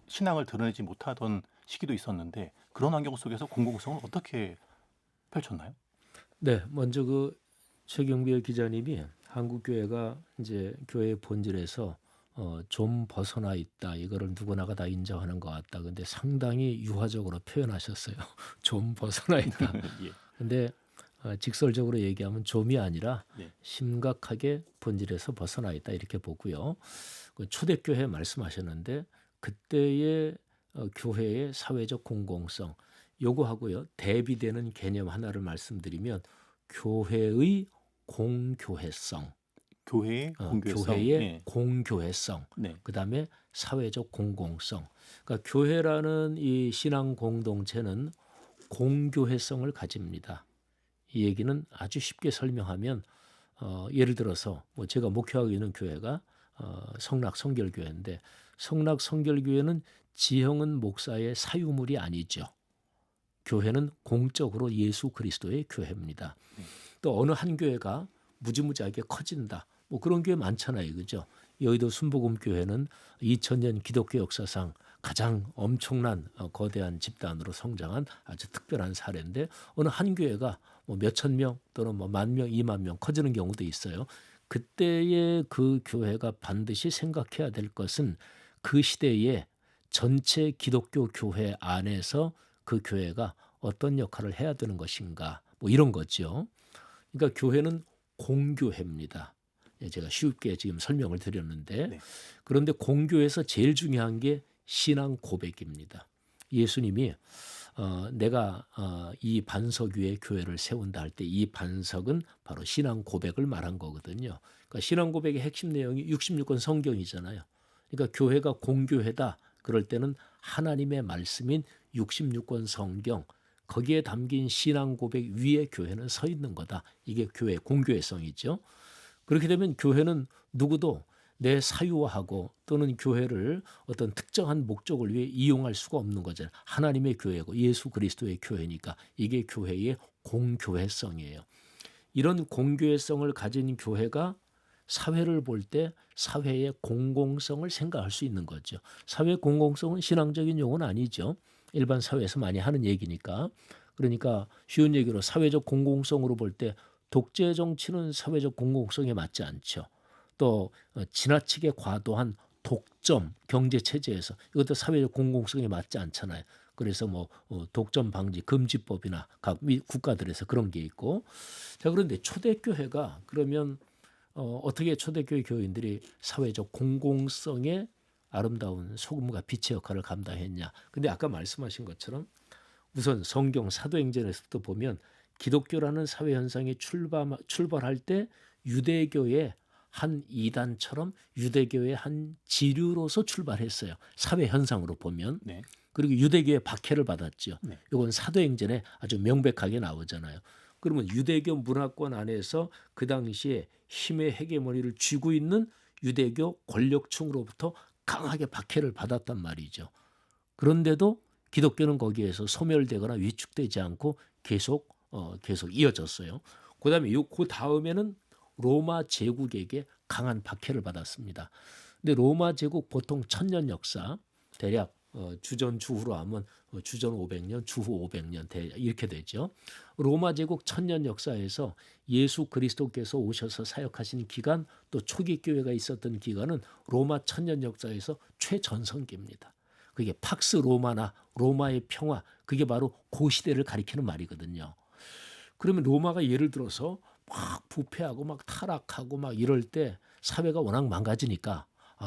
[SPEAKER 1] 신앙을 드러내지 못하던 시기도 있었는데 그런 환경 속에서 공공성을 어떻게 펼쳤나요?
[SPEAKER 2] 네, 먼저 그 최경배 기자님이 한국 교회가 이제 교회의 본질에서 좀 벗어나 있다. 이거를 누구나가 다 인정하는 것 같다. 근데 상당히 유화적으로 표현하셨어요. 좀 벗어나 있다.
[SPEAKER 1] 예.
[SPEAKER 2] 근데 직설적으로 얘기하면 좀이 아니라
[SPEAKER 1] 네.
[SPEAKER 2] 심각하게 본질에서 벗어나 있다 이렇게 보고요. 그 초대교회 말씀하셨는데 그때의 교회의 사회적 공공성 요거하고요. 대비되는 개념 하나를 말씀드리면 교회의 공교회성,
[SPEAKER 1] 교회의 공교회성.
[SPEAKER 2] 교회의
[SPEAKER 1] 네.
[SPEAKER 2] 공교회성,
[SPEAKER 1] 네.
[SPEAKER 2] 그다음에 사회적 공공성. 그러니까 교회라는 이 신앙 공동체는 공교회성을 가집니다. 이 얘기는 아주 쉽게 설명하면 예를 들어서 뭐 제가 목회하고 있는 교회가 성락 성결교회인데 성락 성결교회는 지형은 목사의 사유물이 아니죠. 교회는 공적으로 예수 그리스도의 교회입니다. 또 어느 한 교회가 무지무지하게 커진다. 뭐 그런 교회 많잖아요. 그죠? 여의도 순복음교회는 2000년 기독교 역사상 가장 엄청난 거대한 집단으로 성장한 아주 특별한 사례인데 어느 한 교회가 뭐 몇천 명 또는 뭐 10,000명, 20,000명 커지는 경우도 있어요. 그때의 그 교회가 반드시 생각해야 될 것은 그 시대에 전체 기독교 교회 안에서 그 교회가 어떤 역할을 해야 되는 것인가 뭐 이런 거죠. 그러니까 교회는 공교회입니다. 제가 쉽게 지금 설명을 드렸는데
[SPEAKER 1] 네.
[SPEAKER 2] 그런데 공교에서 제일 중요한 게 신앙 고백입니다. 예수님이 내가 이 반석 위에 교회를 세운다 할 때 이 반석은 바로 신앙 고백을 말한 거거든요. 그러니까 신앙 고백의 핵심 내용이 66권 성경이잖아요. 그러니까 교회가 공교회다. 그럴 때는 하나님의 말씀인 66권 성경 거기에 담긴 신앙 고백 위에 교회는 서 있는 거다. 이게 교회 공교회성이죠. 그렇게 되면 교회는 누구도 내 사유화하고 또는 교회를 어떤 특정한 목적을 위해 이용할 수가 없는 거잖아요. 하나님의 교회고 예수 그리스도의 교회니까 이게 교회의 공교회성이에요. 이런 공교회성을 가진 교회가 사회를 볼 때 사회의 공공성을 생각할 수 있는 거죠. 사회 공공성은 신앙적인 용어는 아니죠. 일반 사회에서 많이 하는 얘기니까. 그러니까 쉬운 얘기로 사회적 공공성으로 볼 때 독재 정치는 사회적 공공성에 맞지 않죠. 또 지나치게 과도한 독점 경제 체제에서 이것도 사회적 공공성에 맞지 않잖아요. 그래서 뭐 독점 방지 금지법이나 각 국가들에서 그런 게 있고. 자, 그런데 초대교회가 그러면 어떻게 초대교회 교인들이 사회적 공공성의 아름다운 소금과 빛의 역할을 감당했냐. 근데 아까 말씀하신 것처럼 우선 성경 사도행전에서도 보면 기독교라는 사회 현상이 출발할 때 유대교의 한 이단처럼 유대교의 한 지류로서 출발했어요. 사회 현상으로 보면.
[SPEAKER 1] 네.
[SPEAKER 2] 그리고 유대교의 박해를 받았죠.
[SPEAKER 1] 네.
[SPEAKER 2] 이건 사도행전에 아주 명백하게 나오잖아요. 그러면 유대교 문화권 안에서 그 당시에 힘의 헤게모니를 쥐고 있는 유대교 권력층으로부터 강하게 박해를 받았단 말이죠. 그런데도 기독교는 거기에서 소멸되거나 위축되지 않고 계속 이어졌어요. 그다음에 그 다음에는 로마 제국에게 강한 박해를 받았습니다. 근데 로마 제국 보통 1000년 역사 대략 주전 주후로 하면 주전 500년, 주후 500년 이렇게 되죠. 로마 제국 1000년 역사에서 예수 그리스도께서 오셔서 사역하신 기간 또 초기 교회가 있었던 기간은 로마 1000년 역사에서 최전성기입니다. 그게 팍스 로마나 로마의 평화, 그게 바로 그 시대를 가리키는 말이거든요. 그러면 로마가 예를 들어서 막 부패하고 막 타락하고 막 이럴 때 사회가 워낙 망가지니까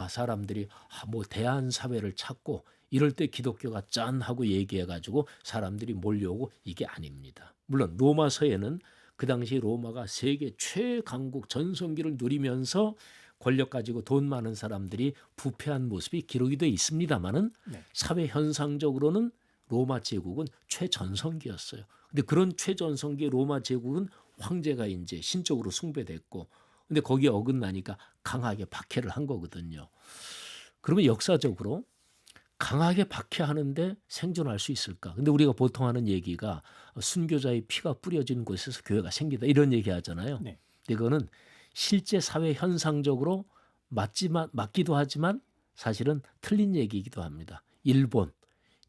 [SPEAKER 2] 사람들이 뭐 대한 사회를 찾고 이럴 때 기독교가 짠 하고 얘기해가지고 사람들이 몰려오고 이게 아닙니다. 물론 로마서에는 그 당시 로마가 세계 최강국 전성기를 누리면서 권력 가지고 돈 많은 사람들이 부패한 모습이 기록이 돼 있습니다만은
[SPEAKER 1] 네.
[SPEAKER 2] 사회 현상적으로는 로마 제국은 최전성기였어요. 근데 그런 최전성기 로마 제국은 황제가 이제 신적으로 숭배됐고, 근데 거기에 어긋나니까 강하게 박해를 한 거거든요. 그러면 역사적으로 강하게 박해하는데 생존할 수 있을까? 근데 우리가 보통 하는 얘기가 순교자의 피가 뿌려진 곳에서 교회가 생기다 이런 얘기 하잖아요.
[SPEAKER 1] 네.
[SPEAKER 2] 이거는 실제 사회 현상적으로 맞기도 하지만 사실은 틀린 얘기이기도 합니다.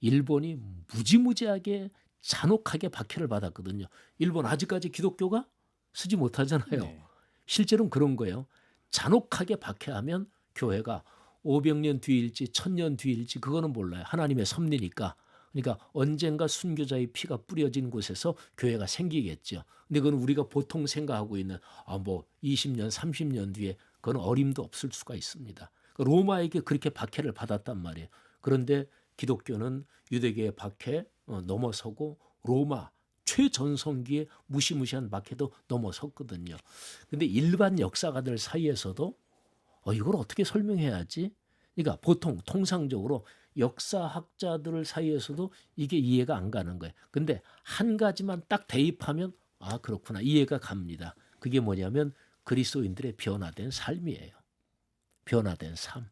[SPEAKER 2] 일본이 무지무지하게 잔혹하게 박해를 받았거든요. 일본 아직까지 기독교가 쓰지 못하잖아요.
[SPEAKER 1] 네.
[SPEAKER 2] 실제로는 그런 거예요. 잔혹하게 박해하면 교회가 500년 뒤일지 1000년 뒤일지 그거는 몰라요. 하나님의 섭리니까. 그러니까 언젠가 순교자의 피가 뿌려진 곳에서 교회가 생기겠죠. 근데 그건 우리가 보통 생각하고 있는 뭐 20년 30년 뒤에 그건 어림도 없을 수가 있습니다. 로마에게 그렇게 박해를 받았단 말이에요. 그런데 기독교는 유대교의 박해 넘어서고 로마 최전성기의 무시무시한 박해도 넘어섰거든요. 근데 일반 역사가들 사이에서도 이걸 어떻게 설명해야지? 그러니까 보통 통상적으로 역사학자들 사이에서도 이게 이해가 안 가는 거예요. 근데 한 가지만 딱 대입하면 그렇구나 이해가 갑니다. 그게 뭐냐면 그리스도인들의 변화된 삶이에요. 변화된 삶.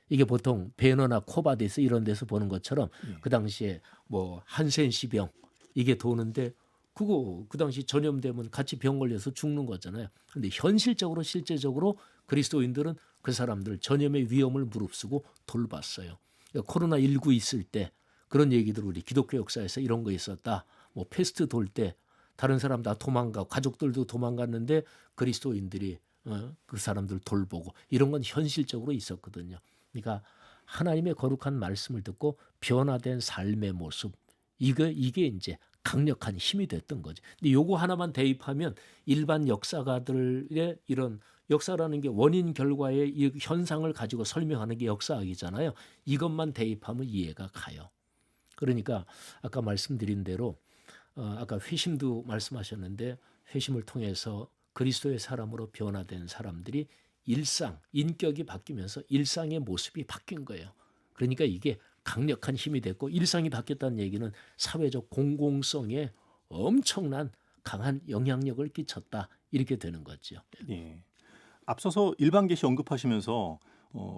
[SPEAKER 2] 이게 보통 베너나 코바디스 이런 데서 보는 것처럼 그 당시에 뭐 한센시병 이게 도는데 그거 그 당시 전염되면 같이 병 걸려서 죽는 거잖아요. 근데 실제적으로 그리스도인들은 그 사람들 전염의 위험을 무릅쓰고 돌봤어요. 그러니까 코로나19 있을 때 그런 얘기들 우리 기독교 역사에서 이런 거 있었다. 뭐 패스트 돌 때 다른 사람 다 도망가고 가족들도 도망갔는데 그리스도인들이 그 사람들 돌보고 이런 건 현실적으로 있었거든요. 그러니까 하나님의 거룩한 말씀을 듣고 변화된 삶의 모습 이게 이제 강력한 힘이 됐던 거죠. 근데 요거 하나만 대입하면 일반 역사가들의 이런 역사라는 게 원인 결과의 이 현상을 가지고 설명하는 게 역사학이잖아요. 이것만 대입하면 이해가 가요. 그러니까 아까 말씀드린 대로 아까 회심도 말씀하셨는데 회심을 통해서 그리스도의 사람으로 변화된 사람들이 인격이 바뀌면서 일상의 모습이 바뀐 거예요. 그러니까 이게 강력한 힘이 됐고 일상이 바뀌었다는 얘기는 사회적 공공성에 엄청난 강한 영향력을 끼쳤다 이렇게 되는 거죠.
[SPEAKER 1] 예. 앞서서 일반 계시 언급하시면서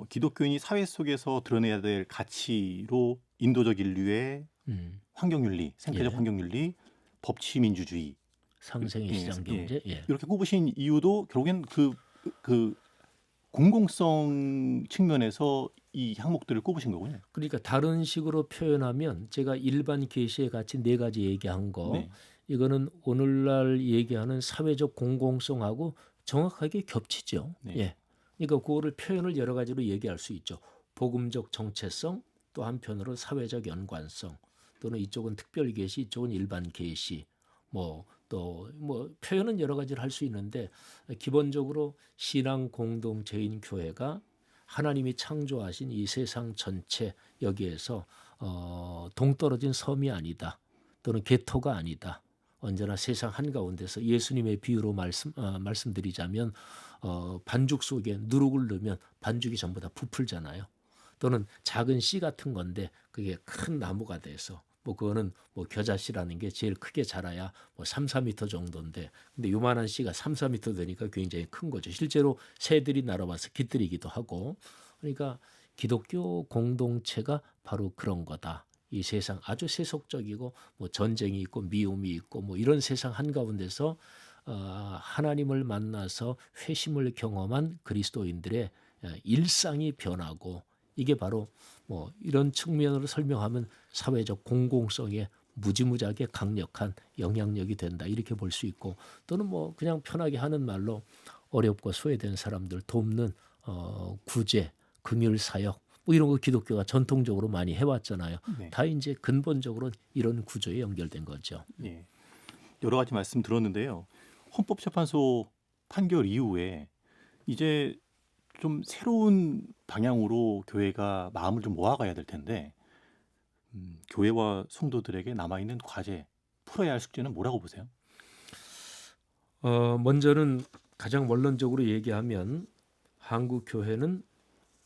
[SPEAKER 1] 기독교인이 사회 속에서 드러내야 될 가치로 인도적 인류의 환경윤리, 생태적
[SPEAKER 2] 예.
[SPEAKER 1] 환경윤리, 법치민주주의,
[SPEAKER 2] 상생의 시장 경제. 예.
[SPEAKER 1] 이렇게 꼽으신 이유도 결국엔 그 공공성 측면에서 이 항목들을 꼽으신 거군요.
[SPEAKER 2] 그러니까 다른 식으로 표현하면 제가 일반 계시에 같이 네 가지 얘기한 거
[SPEAKER 1] 네.
[SPEAKER 2] 이거는 오늘날 얘기하는 사회적 공공성하고 정확하게 겹치죠.
[SPEAKER 1] 네.
[SPEAKER 2] 예. 그러니까 그거를 표현을 여러 가지로 얘기할 수 있죠. 복음적 정체성, 또 한편으로 사회적 연관성, 또는 이쪽은 특별 계시, 이쪽은 일반 계시, 뭐 또 뭐 표현은 여러 가지를 할 수 있는데 기본적으로 신앙 공동체인 교회가 하나님이 창조하신 이 세상 전체 여기에서 동떨어진 섬이 아니다. 또는 개토가 아니다. 언제나 세상 한가운데서 예수님의 비유로 말씀드리자면 반죽 속에 누룩을 넣으면 반죽이 전부 다 부풀잖아요. 또는 작은 씨 같은 건데 그게 큰 나무가 돼서 뭐 그거는 뭐 겨자씨라는 게 제일 크게 자라야 뭐 3, 4미터 정도인데 근데 요만한 씨가 3, 4미터 되니까 굉장히 큰 거죠. 실제로 새들이 날아와서 깃들이기도 하고 그러니까 기독교 공동체가 바로 그런 거다. 이 세상 아주 세속적이고 뭐 전쟁이 있고 미움이 있고 뭐 이런 세상 한가운데서 하나님을 만나서 회심을 경험한 그리스도인들의 일상이 변하고 이게 바로 뭐 이런 측면으로 설명하면 사회적 공공성에 무지무지하게 강력한 영향력이 된다 이렇게 볼 수 있고 또는 뭐 그냥 편하게 하는 말로 어렵고 소외된 사람들 돕는 구제, 긍휼 사역 뭐 이런 거 기독교가 전통적으로 많이 해왔잖아요.
[SPEAKER 1] 네.
[SPEAKER 2] 다 이제 근본적으로 이런 구조에 연결된 거죠.
[SPEAKER 1] 예. 여러 가지 말씀 들었는데요. 헌법재판소 판결 이후에 이제 좀 새로운 방향으로 교회가 마음을 좀 모아가야 될 텐데 교회와 성도들에게 남아있는 과제, 풀어야 할 숙제는 뭐라고 보세요?
[SPEAKER 2] 먼저는 가장 원론적으로 얘기하면 한국 교회는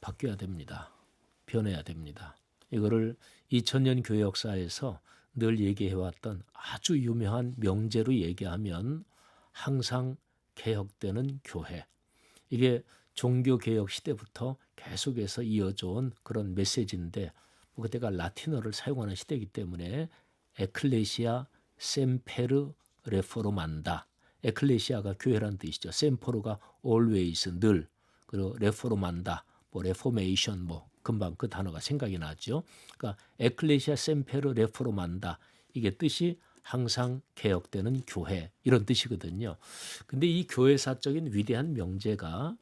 [SPEAKER 2] 바뀌어야 됩니다. 변해야 됩니다. 이거를 2000년 교회 역사에서 늘 얘기해왔던 아주 유명한 명제로 얘기하면 항상 개혁되는 교회. 이게 종교개혁 시대부터 계속해서 이어져 온 그런 메시지인데 뭐 그때가 라틴어를 사용하는 시대이기 때문에 에클레시아 셈페르 레포르만다. 에클레시아가 교회라는 뜻이죠. 셈포르가 always 늘 그리고 레포르만다 뭐 레포메이션 뭐 금방 그 단어가 생각이 나죠. 그러니까 에클레시아 셈페르 레포르만다 이게 뜻이 항상 개혁되는 교회 이런 뜻이거든요. 근데 이 교회사적인 위대한 명제가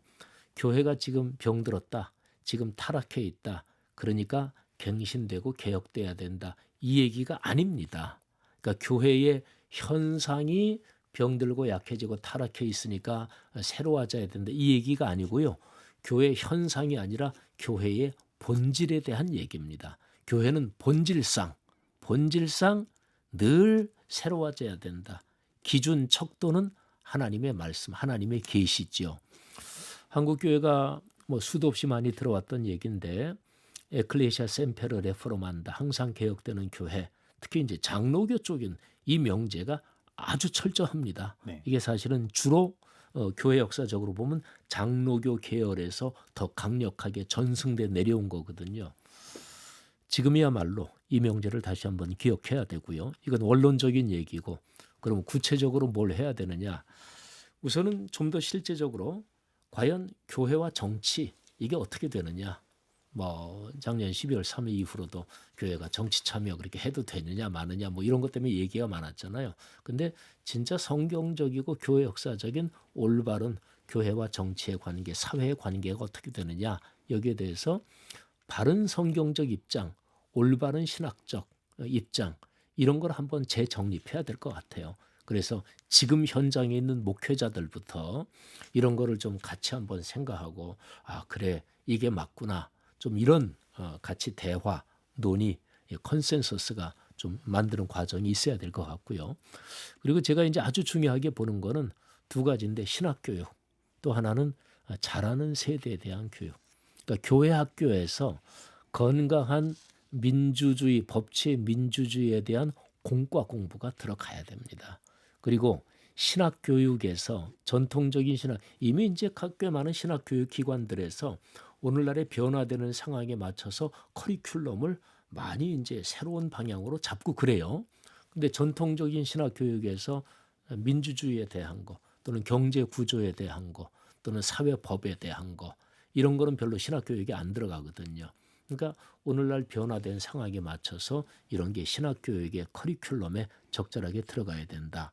[SPEAKER 2] 교회가 지금 병들었다. 지금 타락해 있다. 그러니까 갱신되고 개혁돼야 된다. 이 얘기가 아닙니다. 그러니까 교회의 현상이 병들고 약해지고 타락해 있으니까 새로워져야 된다. 이 얘기가 아니고요. 교회 현상이 아니라 교회의 본질에 대한 얘기입니다. 교회는 본질상 늘 새로워져야 된다. 기준 척도는 하나님의 말씀, 하나님의 계시죠. 한국 교회가 뭐 수도 없이 많이 들어왔던 얘기인데 에클레시아 셈페르 레포르만다 항상 개혁되는 교회, 특히 이제 장로교 쪽인 이 명제가 아주 철저합니다.
[SPEAKER 1] 네.
[SPEAKER 2] 이게 사실은 주로 교회 역사적으로 보면 장로교 계열에서 더 강력하게 전승돼 내려온 거거든요. 지금이야말로 이 명제를 다시 한번 기억해야 되고요. 이건 원론적인 얘기고 그럼 구체적으로 뭘 해야 되느냐. 우선은 좀 더 실제적으로 과연 교회와 정치 이게 어떻게 되느냐. 뭐 작년 12월 3일 이후로도 교회가 정치 참여 그렇게 해도 되느냐 마느냐 뭐 이런 것 때문에 얘기가 많았잖아요. 근데 진짜 성경적이고 교회 역사적인 올바른 교회와 정치의 관계, 사회의 관계가 어떻게 되느냐 여기에 대해서 바른 성경적 입장, 올바른 신학적 입장 이런 걸 한번 재정립해야 될 것 같아요. 그래서 지금 현장에 있는 목회자들부터 이런 거를 좀 같이 한번 생각하고 아 그래 이게 맞구나. 좀 이런 같이 대화, 논의, 컨센서스가 좀 만드는 과정이 있어야 될 것 같고요. 그리고 제가 이제 아주 중요하게 보는 거는 두 가지인데 신학교육, 또 하나는 자라는 세대에 대한 교육. 그러니까 교회 학교에서 건강한 민주주의, 법치의 민주주의에 대한 공과 공부가 들어가야 됩니다. 그리고 신학 교육에서 전통적인 신학, 이미 이제 꽤 많은 신학 교육 기관들에서 오늘날의 변화되는 상황에 맞춰서 커리큘럼을 많이 이제 새로운 방향으로 잡고 그래요. 근데 전통적인 신학 교육에서 민주주의에 대한 거 또는 경제 구조에 대한 거 또는 사회법에 대한 거 이런 거는 별로 신학 교육에 안 들어가거든요. 그러니까 오늘날 변화된 상황에 맞춰서 이런 게 신학 교육의 커리큘럼에 적절하게 들어가야 된다.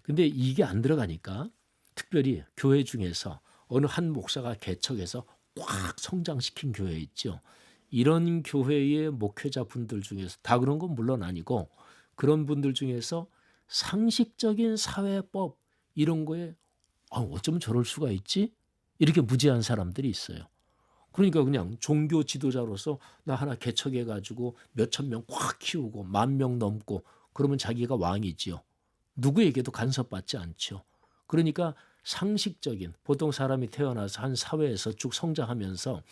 [SPEAKER 2] 근데 이게 안 들어가니까 특별히 교회 중에서 어느 한 목사가 개척해서 꽉 성장시킨 교회 있죠. 이런 교회의 목회자 분들 중에서 다 그런 건 물론 아니고 그런 분들 중에서 상식적인 사회법 이런 거에 어쩌면 저럴 수가 있지? 이렇게 무지한 사람들이 있어요. 그러니까 그냥 종교 지도자로서 나 하나 개척해 가지고 몇천 명 꽉 키우고 10,000명 넘고 그러면 자기가 왕이지요. 누구에게도 간섭받지 않죠. 그러니까 상식적인 보통 사람이 태어나서 한 사회에서 쭉 성장하면서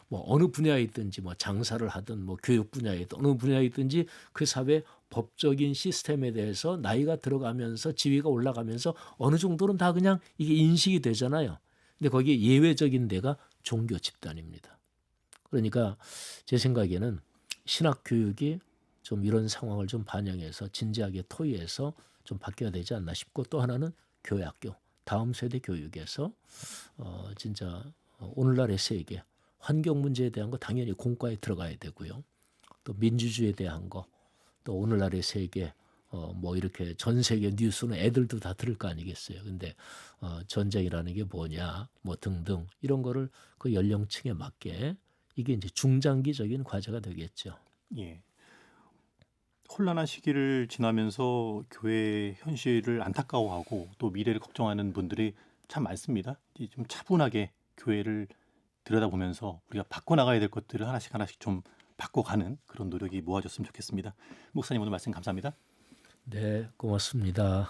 [SPEAKER 2] 뭐 어느 분야에 있든지 뭐 장사를 하든 뭐 교육 분야에 있든 어느 분야에 있든지 그 사회 법적인 시스템에 대해서 나이가 들어가면서 지위가 올라가면서 어느 정도는 다 그냥 이게 인식이 되잖아요. 근데 거기에 예외적인 데가 종교 집단입니다. 그러니까 제 생각에는 신학 교육이 좀 이런 상황을 좀 반영해서 진지하게 토의해서 좀 바뀌어야 되지 않나 싶고 또 하나는 교회학교 다음 세대 교육에서 진짜 오늘날의 세계 환경 문제에 대한 거 당연히 공과에 들어가야 되고요. 또 민주주의에 대한 거 또 오늘날의 세계 뭐 이렇게 전 세계 뉴스는 애들도 다 들을 거 아니겠어요. 근데 전쟁이라는 게 뭐냐 뭐 등등 이런 거를 그 연령층에 맞게 이게 이제 중장기적인 과제가 되겠죠.
[SPEAKER 1] 예. 혼란한 시기를 지나면서 교회 현실을 안타까워하고 또 미래를 걱정하는 분들이 참 많습니다. 이제 좀 차분하게 교회를 들여다보면서 우리가 바꿔나가야 될 것들을 하나씩 하나씩 좀 바꿔가는 그런 노력이 모아졌으면 좋겠습니다. 목사님 오늘 말씀 감사합니다.
[SPEAKER 2] 네, 고맙습니다.